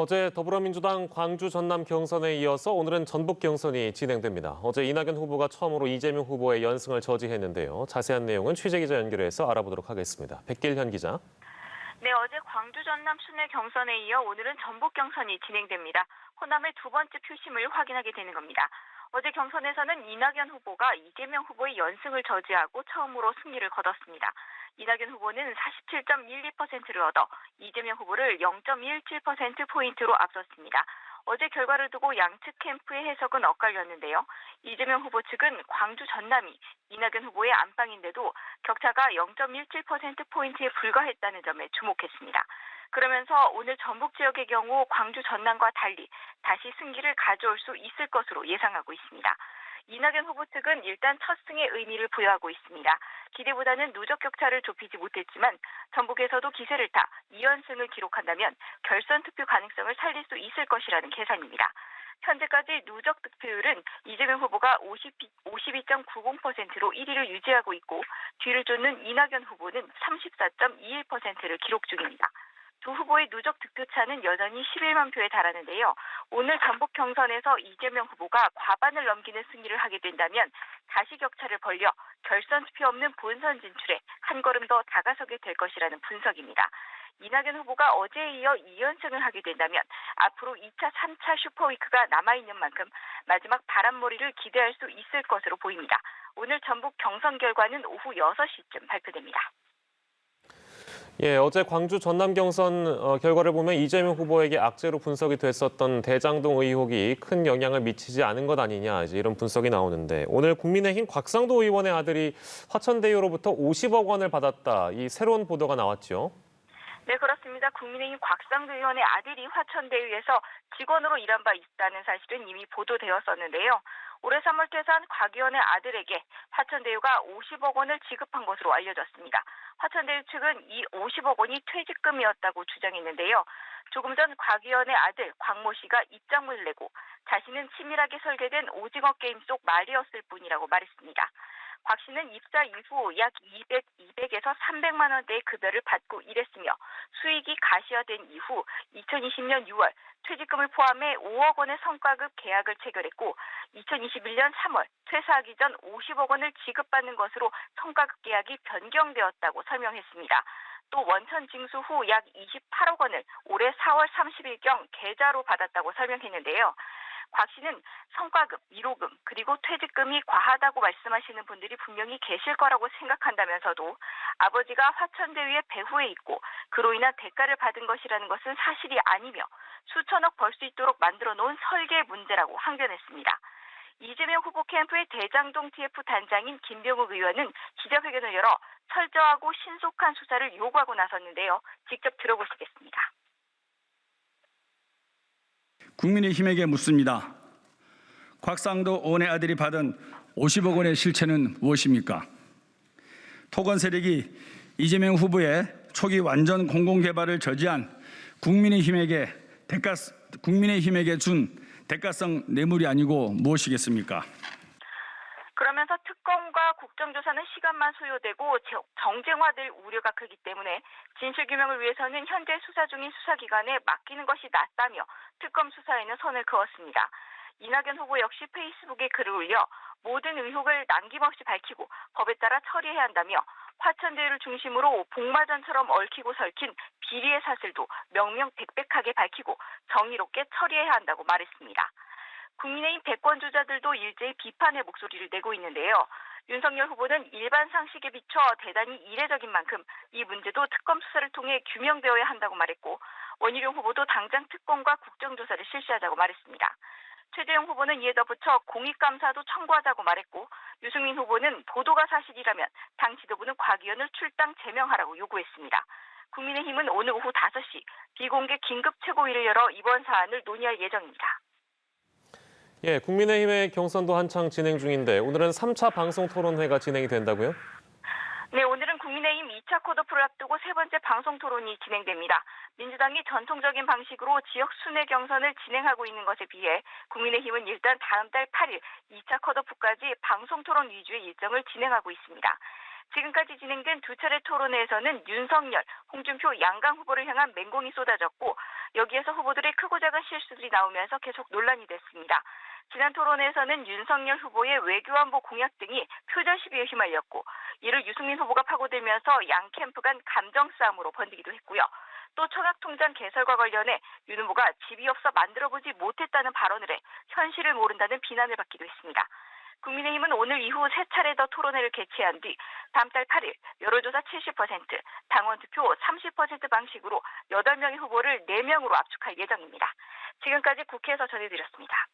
어제 더불어민주당 광주 전남 경선에 이어서 오늘은 전북 경선이 진행됩니다. 어제 이낙연 후보가 처음으로 이재명 후보의 연승을 저지했는데요. 자세한 내용은 취재기자 연결해서 알아보도록 하겠습니다. 백길현 기자. 네, 어제 광주 전남 순회 경선에 이어 오늘은 전북 경선이 진행됩니다. 호남의 두 번째 표심을 확인하게 되는 겁니다. 어제 경선에서는 이낙연 후보가 이재명 후보의 연승을 저지하고 처음으로 승리를 거뒀습니다. 이낙연 후보는 47.12%를 얻어 이재명 후보를 0.17%포인트로 앞섰습니다. 어제 결과를 두고 양측 캠프의 해석은 엇갈렸는데요. 이재명 후보 측은 광주 전남이 이낙연 후보의 안방인데도 격차가 0.17%포인트에 불과했다는 점에 주목했습니다. 그러면서 오늘 전북 지역의 경우 광주 전남과 달리 다시 승기를 가져올 수 있을 것으로 예상하고 있습니다. 이낙연 후보 측은 일단 첫 승에 의미를 부여하고 있습니다. 기대보다는 누적 격차를 좁히지 못했지만 전북에서도 기세를 타 2연승을 기록한다면 결선 투표 가능성을 살릴 수 있을 것이라는 계산입니다. 현재까지 누적 득표율은 이재명 후보가 52.90%로 1위를 유지하고 있고 뒤를 쫓는 이낙연 후보는 34.21%를 기록 중입니다. 두 후보의 누적 득표차는 여전히 11만 표에 달하는데요. 오늘 전북 경선에서 이재명 후보가 과반을 넘기는 승리를 하게 된다면 다시 격차를 벌려 결선 투표 없는 본선 진출에 한 걸음 더 다가서게 될 것이라는 분석입니다. 이낙연 후보가 어제에 이어 2연승을 하게 된다면 앞으로 2차, 3차 슈퍼위크가 남아있는 만큼 마지막 바람몰이를 기대할 수 있을 것으로 보입니다. 오늘 전북 경선 결과는 오후 6시쯤 발표됩니다. 어제 광주 전남 경선 결과를 보면 이재명 후보에게 악재로 분석이 됐었던 대장동 의혹이 큰 영향을 미치지 않은 것 아니냐 이런 분석이 나오는데 오늘 국민의힘 곽상도 의원의 아들이 화천대유로부터 50억 원을 받았다 이 새로운 보도가 나왔죠. 네, 그렇습니다. 국민의힘 곽상도 의원의 아들이 화천대유에서 직원으로 일한 바 있다는 사실은 이미 보도되었었는데요. 올해 3월 퇴사한 곽 의원의 아들에게 화천대유가 50억 원을 지급한 것으로 알려졌습니다. 화천대유 측은 이 50억 원이 퇴직금이었다고 주장했는데요. 조금 전 곽 의원의 아들 곽모 씨가 입장문을 내고 자신은 치밀하게 설계된 오징어 게임 속 말이었을 뿐이라고 말했습니다. 곽 씨는 입사 이후 약 200에서 300만 원대의 급여를 받고 일했으며 수익이 가시화된 이후 2020년 6월 퇴직금을 포함해 5억 원의 성과급 계약을 체결했고 2021년 3월 퇴사하기 전 50억 원을 지급받는 것으로 성과급 계약이 변경되었다고 설명했습니다. 또 원천 징수 후 약 28억 원을 올해 4월 30일경 계좌로 받았다고 설명했는데요. 곽 씨는 성과급, 위로금, 그리고 퇴직금이 과하다고 말씀하시는 분들이 분명히 계실 거라고 생각한다면서도 아버지가 화천대유의 배후에 있고 그로 인한 대가를 받은 것이라는 것은 사실이 아니며 수천억 벌 수 있도록 만들어 놓은 설계 문제라고 항변했습니다. 이재명 후보 캠프의 대장동 TF 단장인 김병욱 의원은 기자회견을 열어 철저하고 신속한 수사를 요구하고 나섰는데요. 직접 들어보시겠습니다. 국민의힘에게 묻습니다. 곽상도 의원의 아들이 받은 50억 원의 실체는 무엇입니까? 토건 세력이 이재명 후보의 초기 완전 공공개발을 저지한 국민의힘에게 준 대가성 뇌물이 아니고 무엇이겠습니까? 그러면서 특검과 국정조사는 시간만 소요되고 정쟁화될 우려가 크기 때문에 진실규명을 위해서는 현재 수사 중인 수사기관에 맡기는 것이 낫다며 특검 수사에는 선을 그었습니다. 이낙연 후보 역시 페이스북에 글을 올려 모든 의혹을 남김없이 밝히고 법에 따라 처리해야 한다며 화천대유를 중심으로 복마전처럼 얽히고 설킨 비리의 사실도 명명백백하게 밝히고 정의롭게 처리해야 한다고 말했습니다. 국민의힘 대권주자들도 일제히 비판의 목소리를 내고 있는데요. 윤석열 후보는 일반 상식에 비춰 대단히 이례적인 만큼 이 문제도 특검 수사를 통해 규명되어야 한다고 말했고 원희룡 후보도 당장 특검과 국정조사를 실시하자고 말했습니다. 최재형 후보는 이에 덧붙여 공익감사도 청구하자고 말했고 유승민 후보는 보도가 사실이라면 당 지도부는 곽 의원을 출당 제명하라고 요구했습니다. 국민의힘은 오늘 오후 5시 비공개 긴급 최고위를 열어 이번 사안을 논의할 예정입니다. 국민의힘의 경선도 한창 진행 중인데 오늘은 3차 방송토론회가 진행이 된다고요? 네, 오늘은 국민의힘 2차 컷오프를 앞두고 세 번째 방송토론이 진행됩니다. 민주당이 전통적인 방식으로 지역 순회 경선을 진행하고 있는 것에 비해 국민의힘은 일단 다음 달 8일 2차 컷오프까지 방송토론 위주의 일정을 진행하고 있습니다. 지금까지 진행된 두 차례 토론회에서는 윤석열, 홍준표, 양강 후보를 향한 맹공이 쏟아졌고 여기에서 후보들의 크고 작은 실수들이 나오면서 계속 논란이 됐습니다. 지난 토론회에서는 윤석열 후보의 외교안보 공약 등이 표절 시비에 휘말렸고 이를 유승민 후보가 파고들면서 양 캠프 간 감정 싸움으로 번지기도 했고요. 또 청약통장 개설과 관련해 윤 후보가 집이 없어 만들어보지 못했다는 발언을 해 현실을 모른다는 비난을 받기도 했습니다. 국민의힘은 오늘 이후 세 차례 더 토론회를 개최한 뒤 다음 달 8일 여론조사 70%, 당원 투표 30% 방식으로 8명의 후보를 4명으로 압축할 예정입니다. 지금까지 국회에서 전해드렸습니다.